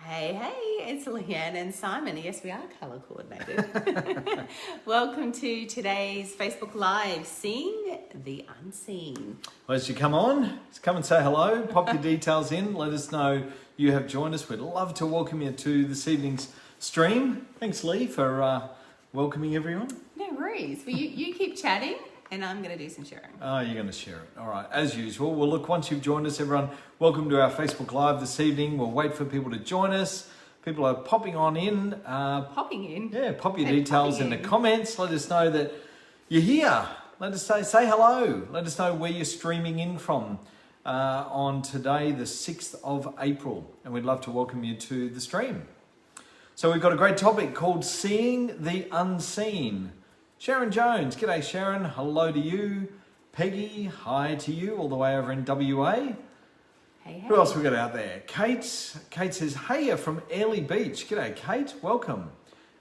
Hey, it's Leanne and Simon. Yes, we are colour coordinated. Welcome to today's Facebook Live, Seeing the Unseen. Well, as you come on, just come and say hello, pop your details in, let us know you have joined us. We'd love to welcome you to this evening's stream. Thanks, Lee, for welcoming everyone. No worries. Well, you keep chatting and I'm going to do some sharing. Oh, you're going to share it. All right, as usual. Well, look, once you've joined us, everyone, welcome to our Facebook Live this evening. We'll wait for people to join us. People are popping on in. Popping in? Yeah, pop your details in the comments. Let us know that you're here. Let us say hello. Let us know where you're streaming in from on today, the 6th of April. And we'd love to welcome you to the stream. So we've got a great topic called Seeing the Unseen. Sharon Jones, g'day Sharon, hello to you. Peggy, hi to you all the way over in WA. Hey. Who else we got out there? Kate says, hey, from Airlie Beach. G'day Kate, welcome.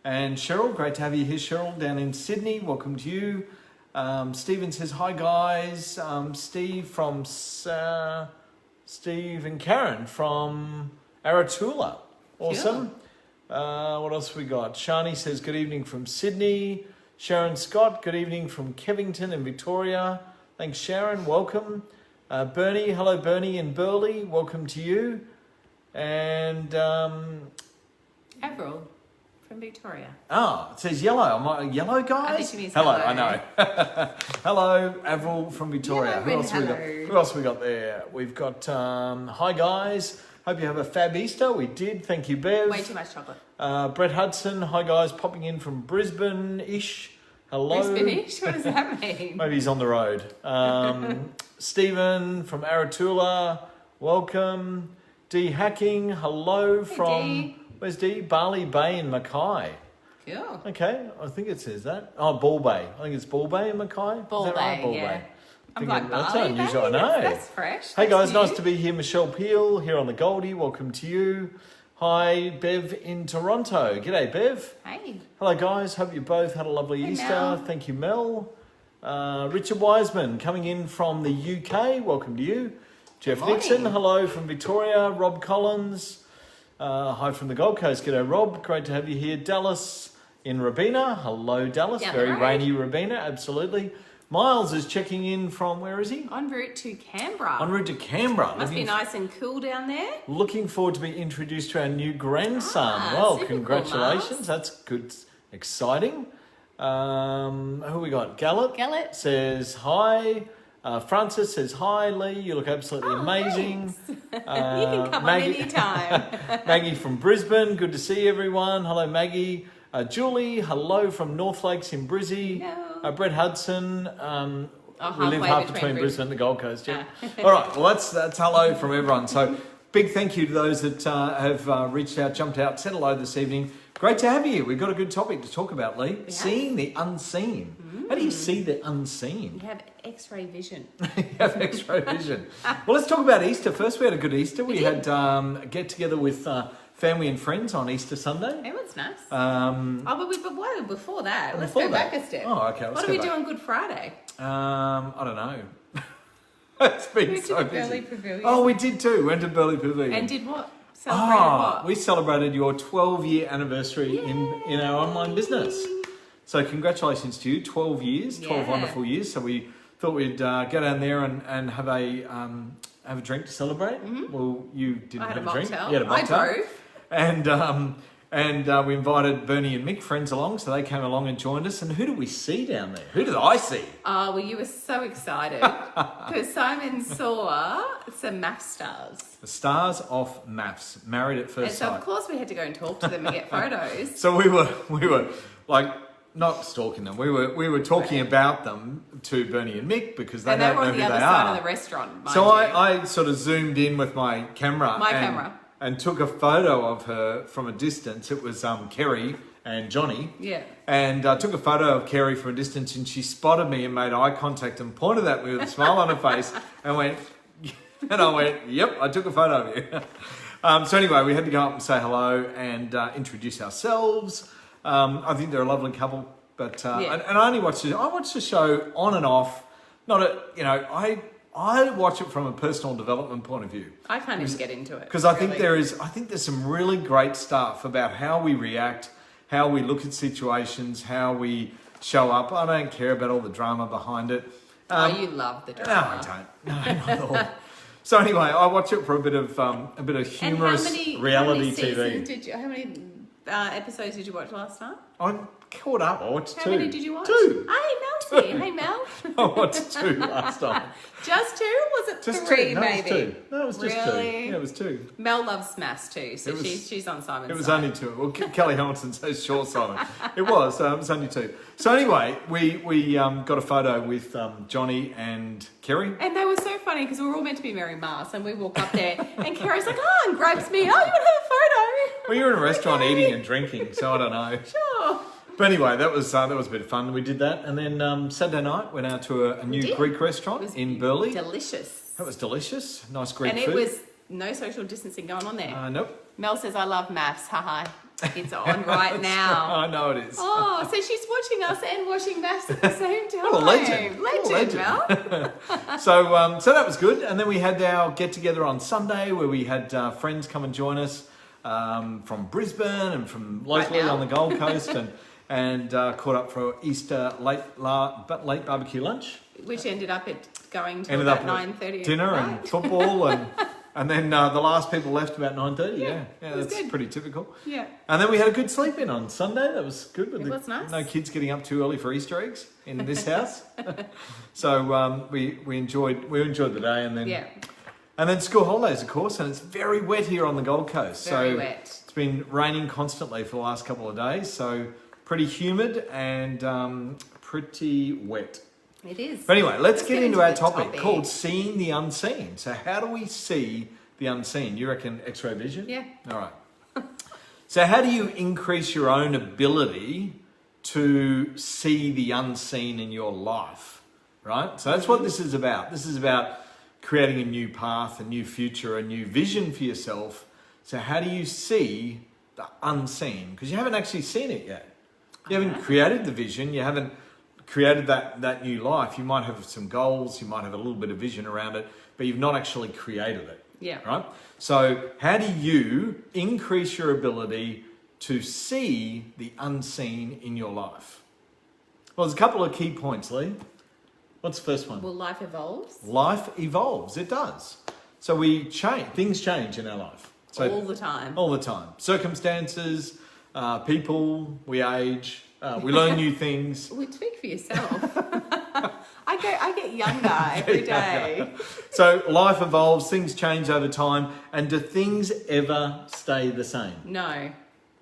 And Cheryl, great to have you here Cheryl, down in Sydney, welcome to you. Stephen says, hi guys. Steve and Karen from Aratula, awesome. Cool. What else we got? Shani says, good evening from Sydney. Sharon Scott, good evening from Kevington in Victoria. Thanks, Sharon. Welcome. Bernie, hello, Bernie in Burleigh. Welcome to you. And Avril from Victoria. Oh, it says yellow. Am I yellow, guys? I think she means hello. hello. I know. Hello, Avril from Victoria. Who else we got there? We've got hi guys. Hope you have a fab Easter. We did. Thank you, Bev. Way too much chocolate. Brett Hudson. Hi, guys. Popping in from Brisbane-ish. Hello. Brisbane-ish? What does that mean? Maybe he's on the road. Stephen from Aratula. Welcome. D Hacking. Hello from... D. Where's D? Barley Bay in Mackay. Cool. Okay. I think it says that. Oh, Ball Bay. I think it's Ball Bay in Mackay. Ball Is that Bay, right? Ball yeah. Bay. I'm like, that's Barley unusual. Bay? I know. That's fresh. Hey That's guys, new. nice to be here. Michelle Peel here on the Goldie. Welcome to you. Hi, Bev in Toronto. G'day, Bev. Hey. Hello, guys. Hope you both had a lovely Easter. Mel. Thank you, Mel. Richard Wiseman coming in from the UK. Welcome to you. Jeff Morning. Nixon. Hello from Victoria. Rob Collins. Hi from the Gold Coast. G'day, Rob. Great to have you here. Dallas in Rabina. Hello, Dallas. Down the Very road. rainy Rabina. Absolutely. Miles is checking in from, where is he? En route to Canberra. En route to Canberra. Must be nice and cool down there. Looking forward to be introduced to our new grandson. Ah, well, super cool, congratulations. Miles. That's good. Exciting. Who we got? Gallup says hi. Francis says hi, Lee. You look absolutely amazing. You can come Maggie, on anytime. Maggie from Brisbane. Good to see everyone. Hello, Maggie. Julie, hello from North Lakes in Brizzy. Hello. Brett Hudson. We live halfway half between Brisbane and the Gold Coast. Yeah. All right. Well, that's hello from everyone. So big thank you to those that have reached out, jumped out, said hello this evening. Great to have you. We've got a good topic to talk about, Lee. Seeing the unseen. How do you see the unseen? You have X-ray vision. You have X-ray vision. Well, let's talk about Easter first. We had a good Easter. We had a get together with family and friends on Easter Sunday. That was nice. But But before that, let's before go that- back a step. Oh, okay. What do we do on Good Friday? I don't know. It's been We went so to the busy. Burleigh Pavilion. Oh, we did too. Went to Burleigh Pavilion. And did what? Celebrated what? We celebrated your 12-year anniversary in our online business. So congratulations to you. 12 years, 12 Yeah. wonderful years. So we thought we'd go down there and have a drink to celebrate. Well, you didn't I had have a a drink. mocktail. You had a I mocktail. drove. And we invited Bernie and Mick, friends, along. So they came along and joined us. And who did we see down there? Who did I see? Oh, well, you were so excited because Simon saw some math stars. The stars of maths, married at And first so, sight. of course, we had to go and talk to them and get photos. So we were like not stalking them. We were talking about them to Bernie and Mick because they And they don't were know on who the they other side are. of the restaurant, mind So you. I sort of zoomed in with my camera. And took a photo of her from a distance. It was Kerry and Johnny. Yeah. And I took a photo of Kerry from a distance, and she spotted me and made eye contact and pointed at me with a smile on her face and went, and I went, yep, I took a photo of you. So anyway, we had to go up and say hello and introduce ourselves. I think they're a lovely couple, but and I only watched it. I watched the show on and off. Not a, you know, I I watch it from a personal development point of view. I can't even get into it. Because I think there's some really great stuff about how we react, how we look at situations, how we show up. I don't care about all the drama behind it. You love the No, drama. I don't. No, not at all. So anyway, I watch it for a bit of humorous reality TV. How many episodes did you watch last night? I caught up. I watched two. How many did you watch? 2. Hey, Melty. Hey, Mel. I watched 2 last night. Just 2? Or was it Just 3 2. No, maybe? It was 2. No, it was just 2. Really? Yeah, it was 2. Mel loves maths too, so she's on Simon's side. It was only 2. Well, Kelly Hamilton says short, Simon. It was only 2. So anyway, we got a photo with Johnny and Kerry. And they were so funny because we were all meant to be Mary Mars, and we walk up there, and Kerry's like, "Oh," and grabs me. "Oh, you want to have a photo?" Well, you're in a restaurant eating and drinking, so I don't know. Sure. But anyway, that was a bit of fun. We did that, and then Saturday night went out to a new Greek restaurant in Burleigh. Delicious. That was delicious. Nice Greek food. food. And it was no social distancing going on there. Nope. Mel says, "I love maths." Haha. It's on right now. I know it is. Oh, so she's watching us and watching maths at the same time. What a legend. Legend, Mel. So that was good. And then we had our get together on Sunday where we had friends come and join us from Brisbane and from locally on the Gold Coast and caught up for Easter late barbecue lunch. Which ended up going to Ended about up 9:30. Dinner and football and then the last people left about 9:30. Yeah, that's good. pretty typical. Yeah. And then we had a good sleep in on Sunday. That was good. It was nice. No kids getting up too early for Easter eggs in this house. So we enjoyed the day and then and then school holidays, of course. And it's very wet here on the Gold Coast. Very so wet. It's been raining constantly for the last couple of days. So pretty humid and pretty wet. It is. But anyway, let's get into our the topic called Seeing the Unseen. So how do we see the unseen? You reckon X-ray vision? Yeah. All right. So how do you increase your own ability to see the unseen in your life? Right? So that's what this is about. This is about creating a new path, a new future, a new vision for yourself. So how do you see the unseen? Because you haven't actually seen it yet. You haven't created the vision. You haven't created that new life. You might have some goals, you might have a little bit of vision around it, but you've not actually created it. Yeah. Right? So how do you increase your ability to see the unseen in your life? Well, there's a couple of key points, Lee. What's the first one? Well, life evolves. Life evolves. It does. So we change. Things change in our life. So all the time. All the time. Circumstances, people, we age, we learn new things. Well, speak for yourself. I get younger every day. So life evolves, things change over time, and do things ever stay the same? No.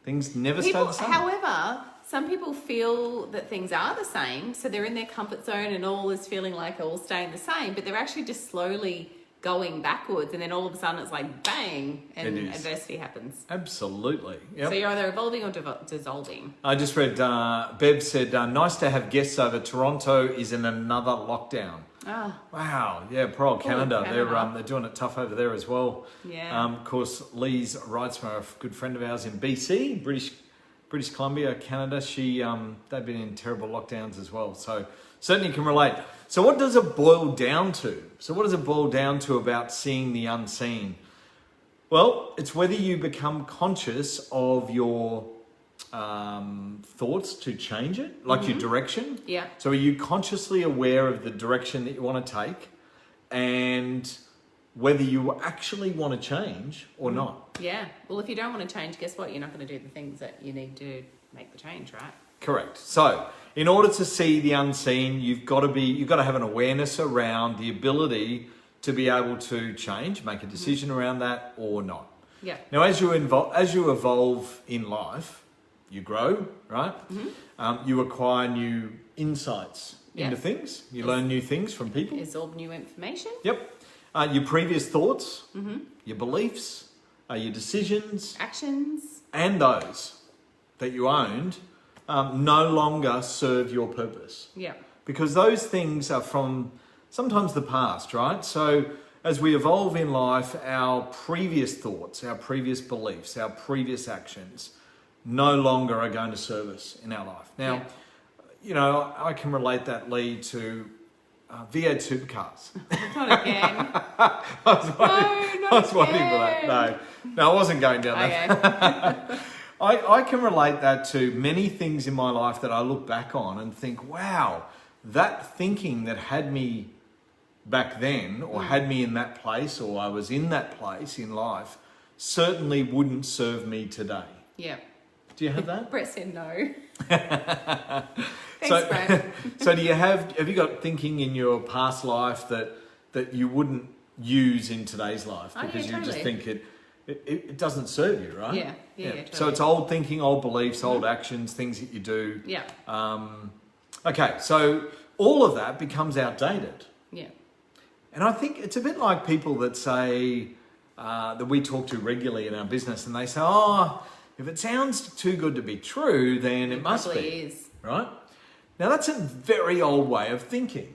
Things never stay the same. However, some people feel that things are the same, so they're in their comfort zone and all is feeling like all staying the same, but they're actually just slowly going backwards, and then all of a sudden it's like bang, and adversity happens. Absolutely. Yep. So you're either evolving or dissolving. I just read, Bev said, nice to have guests over. Toronto is in another lockdown. Oh. Wow. Yeah, poor old Canada. They're doing it tough over there as well. Yeah. Of course, Lee's Wrightsma, a good friend of ours in BC, British Columbia, Canada. They've been in terrible lockdowns as well. So certainly can relate. So what does it boil down to? So what does it boil down to about seeing the unseen? Well, it's whether you become conscious of your thoughts to change it, like your direction. Yeah. So are you consciously aware of the direction that you want to take and whether you actually want to change or not? Yeah. Well, if you don't want to change, guess what? You're not going to do the things that you need to make the change, right? Correct. So in order to see the unseen, you've got to have an awareness around the ability to be able to change, make a decision around that or not. Yeah. Now, as you evolve in life, you grow, right? Mm-hmm. You acquire new insights into things. You learn new things from people. Absorb new information. Yep. Your previous thoughts, your beliefs, your decisions, actions, and those that you owned no longer serve your purpose. Yeah. Because those things are from sometimes the past, right? So as we evolve in life, our previous thoughts, our previous beliefs, our previous actions no longer are going to serve us in our life. Now, you know, I can relate that, Lee, to V8 supercars. Not again. I was waiting for that. No, I wasn't going down that. Okay. I can relate that to many things in my life that I look back on and think, wow, that thinking that had me back then, or had me in that place, or I was in that place in life, certainly wouldn't serve me today. Yeah. Do you have that? Brett said no. Thanks, So, Brett. so have you got thinking in your past life that you wouldn't use in today's life because you just think it doesn't serve you, right? Yeah. Totally. So it's old thinking, old beliefs, old actions, things that you do. Yeah. Okay, so all of that becomes outdated. Yeah. And I think it's a bit like people that say, that we talk to regularly in our business, and they say, oh, if it sounds too good to be true, then it must be. Is. Right? Now, that's a very old way of thinking.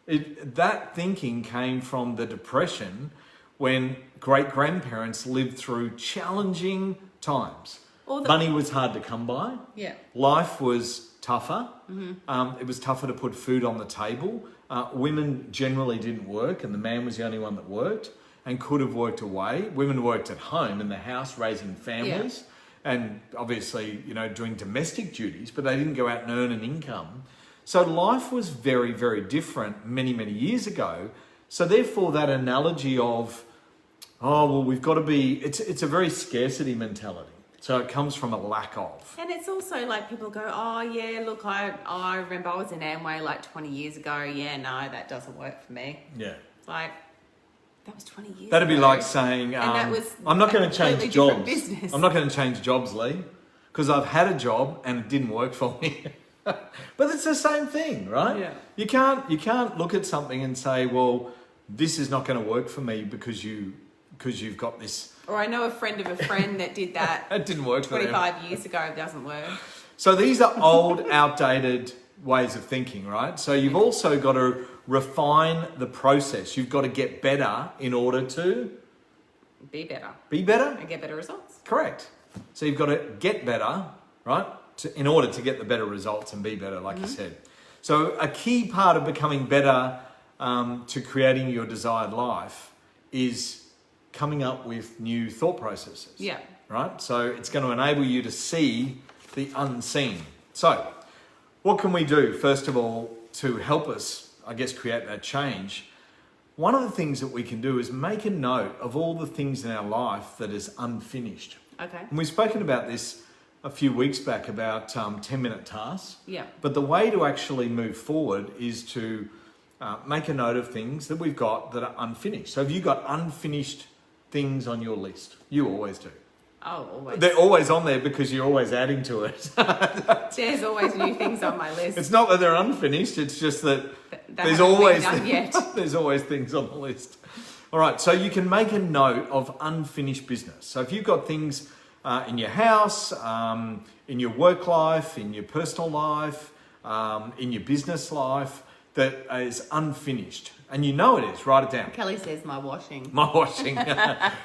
That thinking came from the Depression, when great-grandparents lived through challenging times. Money was hard to come by. Yeah. Life was tougher. It was tougher to put food on the table. Women generally didn't work, and the man was the only one that worked and could have worked away. Women worked at home in the house, raising families, and obviously, doing domestic duties, but they didn't go out and earn an income. So life was very, very different many, many years ago. So therefore, that analogy of, we've got to be, it's a very scarcity mentality. So it comes from a lack of. And it's also like people go, oh yeah, look, I remember I was in Amway like 20 years ago. Yeah, no, that doesn't work for me. Yeah. It's like, that was 20 years That'd be ago. like saying, that was I'm not going to change completely different jobs. business. I'm not going to change jobs, Lee, because I've had a job and it didn't work for me. But it's the same thing, right? Yeah. You can't look at something and say, well, this is not going to work for me because you've got this. Or I know a friend of a friend that did that. It didn't work for them. 25 years ago. It doesn't work. So these are old, outdated ways of thinking, right? So you've also got to refine the process. You've got to get better in order to Be better. be better. And get better results. Correct. So you've got to get better, right? In order to get the better results and be better, like you said. So a key part of becoming better to creating your desired life is coming up with new thought processes. Yeah. Right? So it's going to enable you to see the unseen. So what can we do, first of all, to help us, I guess, create that change? One of the things that we can do is make a note of all the things in our life that is unfinished. Okay. And we've spoken about this a few weeks back about 10-minute tasks. Yeah. But the way to actually move forward is to make a note of things that we've got that are unfinished. So have you got unfinished things on your list? You always do. Oh, always. They're always on there because you're always adding to it. There's always new things on my list. It's not that they're unfinished, it's just that there's haven't always been done yet. there's always things on the list. All right, so you can make a note of unfinished business. So if you've got things in your house, in your work life, in your personal life, in your business life that is unfinished, and you know it is, write it down. Kelly says my washing. My washing.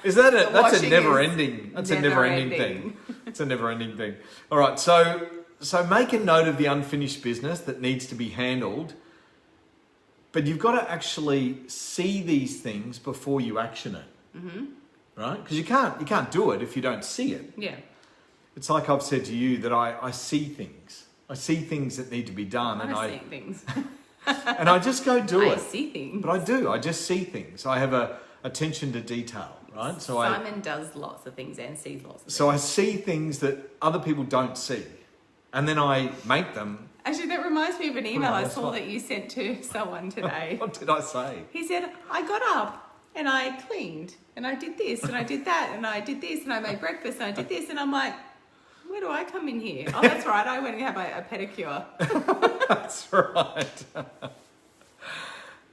Is that that's a washing never-ending? That's a never-ending thing. It's a never-ending thing. All right, so make a note of the unfinished business that needs to be handled, but you've got to actually see these things before you action it, right? Because you can't do it if you don't see it. Yeah. It's like I've said to you that I see things. I see things that need to be done, I see things. and I just go do it. I see things. But I do. I just see things. I have a attention to detail, right? So Simon does lots of things and sees lots of things. So I see things that other people don't see, and then I make them. Actually, that reminds me of an email I that's saw fine. that you sent to someone today. What did I say? He said, I got up and I cleaned and I did this and I did that and I did this and I made breakfast and I did this. And I'm like, where do I come in here? Oh, that's right. I went and had a pedicure. That's right.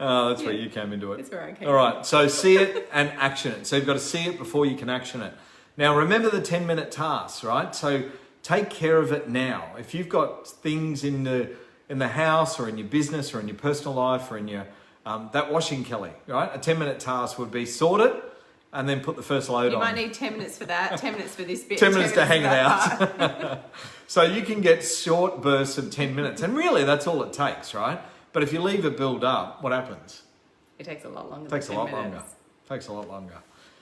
Oh, that's where you came into it. That's where I came All right. So see it and action it. So you've got to see it before you can action it. Now, remember the 10-minute tasks, right? So take care of it now. If you've got things in the house or in your business or in your personal life or in your that washing, Kelly, right? A 10-minute task would be sort it and then put the first load on. You might need 10 minutes for that, 10 minutes for this bit. 10 minutes to hang it for that out. So you can get short bursts of 10 minutes. And really, that's all it takes, right? But if you leave it build up, what happens? It takes a lot longer. It takes a than lot 10 longer. minutes. Takes a lot longer.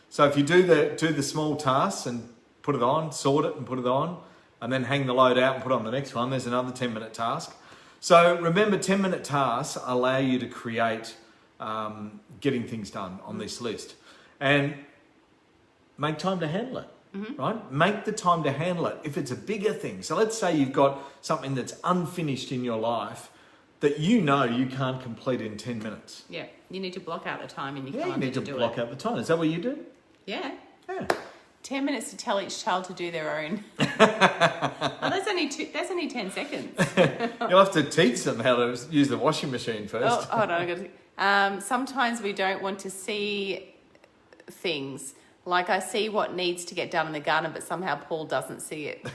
So if you do the small tasks and put it on, sort it and put it on, and then hang the load out and put on the next one, there's another 10-minute task. So remember, 10-minute tasks allow you to create getting things done on this list. And make time to handle it, right? Make the time to handle it. If it's a bigger thing, so let's say you've got something that's unfinished in your life that you know you can't complete in 10 minutes. Yeah, you need to block out the time in your Yeah, calendar you need to do block it. out the time. Is that what you do? Yeah. Yeah. 10 minutes to tell each child to do their own. Oh, that's only 10 seconds. You'll have to teach them how to use the washing machine first. Oh, hold on. Sometimes we don't want to see things. Like I see what needs to get done in the garden, but somehow Paul doesn't see it.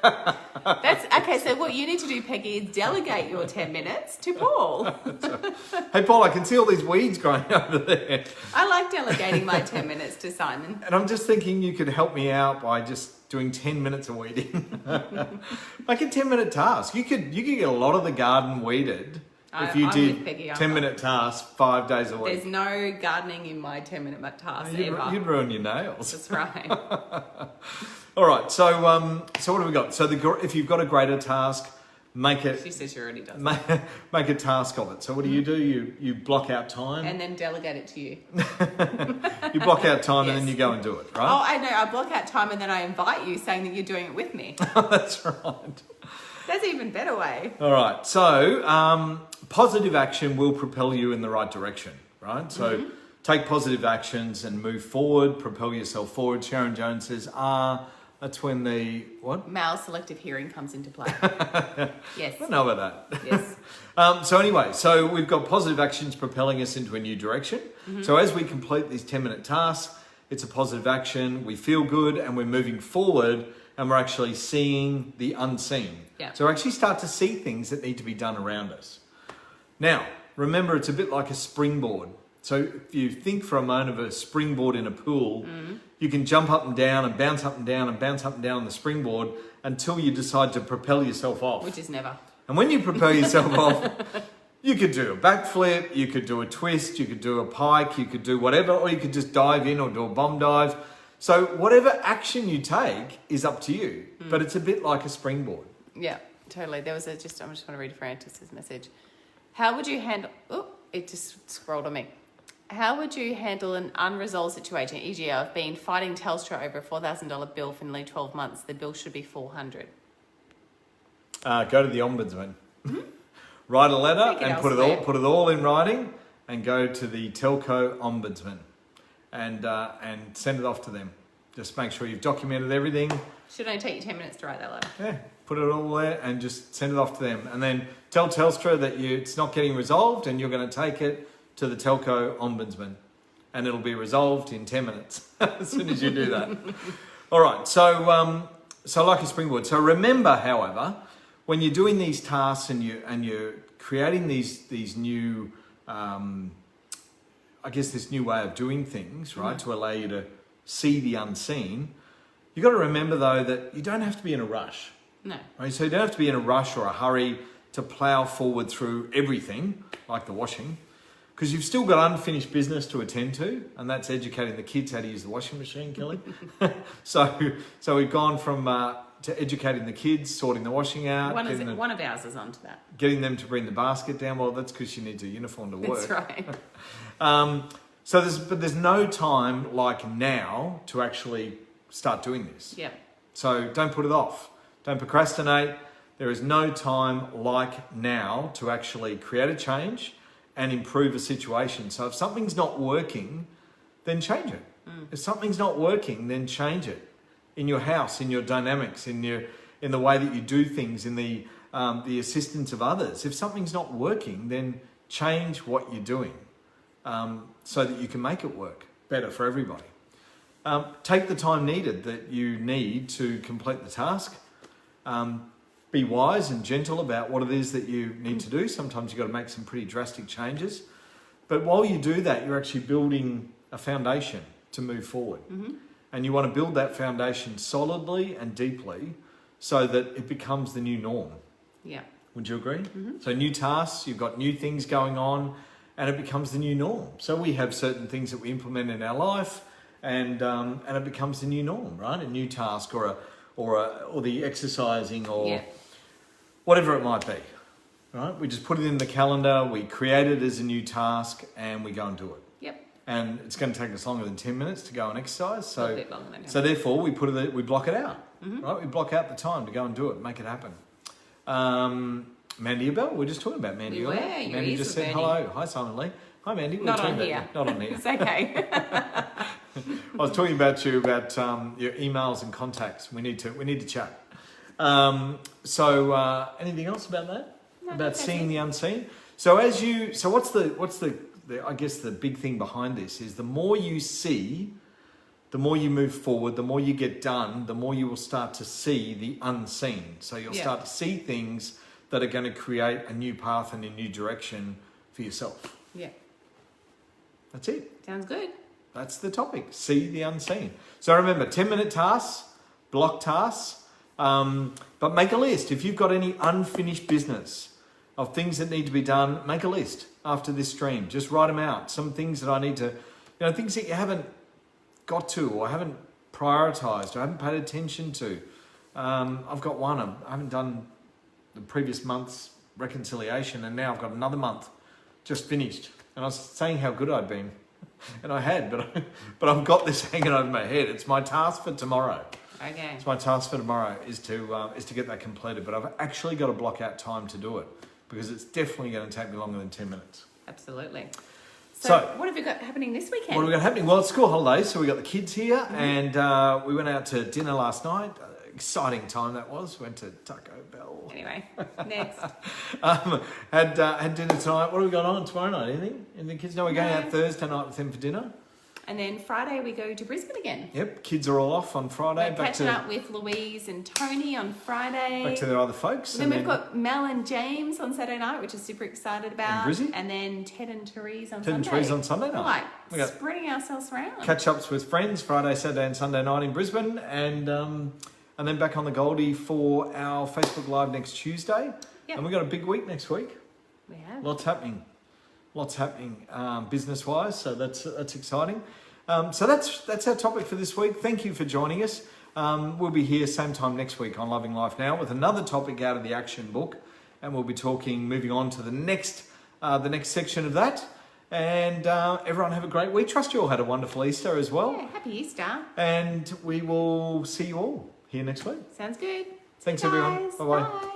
Okay, so what you need to do, Peggy, is delegate your 10 minutes to Paul. Hey, Paul, I can see all these weeds growing over there. I like delegating my 10 minutes to Simon. And I'm just thinking you could help me out by just doing 10 minutes of weeding. Like a 10-minute task. You could get a lot of the garden weeded if you I'm did with Peggy, 10-minute tasks 5 days a week. There's no gardening in my 10-minute task ever. You'd ruin your nails. That's right. All right, so what have we got? So if you've got a greater task, make it. She says she already does. Make a task of it. So what do? You block out time. And then delegate it to you. You block out time Yes. and then you go and do it, Oh, right? I know. I block out time and then I invite you saying that you're doing it with me. That's right. That's an even better way. All right, so positive action will propel you in the right direction, right? So take positive actions and move forward, propel yourself forward. Sharon Jones says, that's when the, what? Male selective hearing comes into play. Yes. I don't know about that. Yes. So anyway, so we've got positive actions propelling us into a new direction. So as we complete these 10-minute tasks, it's a positive action, we feel good and we're moving forward and we're actually seeing the unseen. Yeah. So we actually start to see things that need to be done around us. Now, remember, it's a bit like a springboard. So if you think for a moment of a springboard in a pool, you can jump up and down and bounce up and down and bounce up and down on the springboard until you decide to propel yourself off. Which is never. And when you propel yourself off, you could do a backflip, you could do a twist, you could do a pike, you could do whatever, or you could just dive in or do a bomb dive. So whatever action you take is up to you, but it's a bit like a springboard. Yeah, totally. There was I'm just want to read Francis's message. How would you handle, it just scrolled on me. How would you handle an unresolved situation? E.g., I've been fighting Telstra over a $4,000 bill for nearly 12 months. The bill should be $400. Go to the ombudsman. Write a letter Take it and elsewhere. put it all in writing and go to the telco ombudsman and send it off to them. Just make sure you've documented everything. Should only take you 10 minutes to write that letter. Yeah, put it all there and just send it off to them. And then tell Telstra that it's not getting resolved and you're going to take it to the telco ombudsman. And it'll be resolved in 10 minutes as soon as you do that. All right, so like a springboard. So remember, however, when you're doing these tasks and you're creating these new, this new way of doing things, right, to allow you to see the unseen, you've got to remember, though, that you don't have to be in a rush. No. Right? So you don't have to be in a rush or a hurry to plough forward through everything, like the washing, because you've still got unfinished business to attend to, and that's educating the kids how to use the washing machine, Kelly. So we've gone from to educating the kids, sorting the washing out. One of ours is onto that. Getting them to bring the basket down. Well, that's because she needs a uniform to work. That's right. So there's no time like now to actually start doing this. Yeah. So don't put it off. Don't procrastinate. There is no time like now to actually create a change and improve a situation. So if something's not working, then change it. If something's not working, then change it. In your house, in your dynamics, in the way that you do things, in the assistance of others. If something's not working, then change what you're doing so that you can make it work better for everybody. Take the time needed that you need to complete the task. Be wise and gentle about what it is that you need to do. Sometimes you've got to make some pretty drastic changes. But while you do that, you're actually building a foundation to move forward. And you want to build that foundation solidly and deeply so that it becomes the new norm. Yeah. Would you agree? So new tasks, you've got new things going on, and it becomes the new norm. So we have certain things that we implement in our life, and it becomes the new norm, right? A new task or the exercising or whatever it might be, right? We just put it in the calendar, we create it as a new task, and we go and do it. Yep. And it's going to take us longer than 10 minutes to go and exercise. So, A bit longer than 10 so therefore, we block it out, right? We block out the time to go and do it, make it happen. Mandy Abel, we're just talking about Mandy. We were. Mandy just said hello. Hi, Simon Lee. Hi, Mandy. Not on here. Not on here. It's okay. I was talking about your emails and contacts. We need to chat. So anything else about that? No, about seeing the unseen. So what's the I guess the big thing behind this is the more you see, the more you move forward, the more you get done, the more you will start to see the unseen. So you'll start to see things that are going to create a new path and a new direction for yourself. Yeah. That's it. Sounds good. That's the topic. See the unseen. So remember, 10-minute tasks, block tasks, but make a list. If you've got any unfinished business of things that need to be done, make a list after this stream. Just write them out. Some things that I need to, things that you haven't got to or haven't prioritized or haven't paid attention to. I've got one. I haven't done the previous month's reconciliation, and now I've got another month just finished. And I was saying how good I'd been, and I had, but I've got this hanging over my head. It's my task for tomorrow. Okay. It's my task for tomorrow is to get that completed, but I've actually got to block out time to do it because it's definitely going to take me longer than 10 minutes. Absolutely. So what have you got happening this weekend? What have we got happening? Well, it's school holidays, so we got the kids here, and we went out to dinner last night. Exciting time that was. Went to Taco Bell. Anyway, next. Had dinner tonight. What have we got on tomorrow night? Anything? And the kids know we're going out Thursday night with them for dinner. And then Friday we go to Brisbane again. Yep, kids are all off on Friday. We're catching up with Louise and Tony on Friday. Back to their other folks. Then we've got Mel and James on Saturday night, which is super excited about. And then Ted and Therese on Ted Sunday. and Therese on Sunday night. We got spreading ourselves around. Catch-ups with friends Friday, Saturday and Sunday night in Brisbane. And then back on the Goldie for our Facebook Live next Tuesday. Yep. And we've got a big week next week. We have. Lots happening business-wise, so that's exciting. So that's our topic for this week. Thank you for joining us. We'll be here same time next week on Loving Life Now with another topic out of the action book, and we'll be moving on to the next section of that. And everyone have a great week. Trust you all had a wonderful Easter as well. Yeah, happy Easter. And we will see you all here next week. Sounds good. Thanks everyone. Bye-bye. Bye.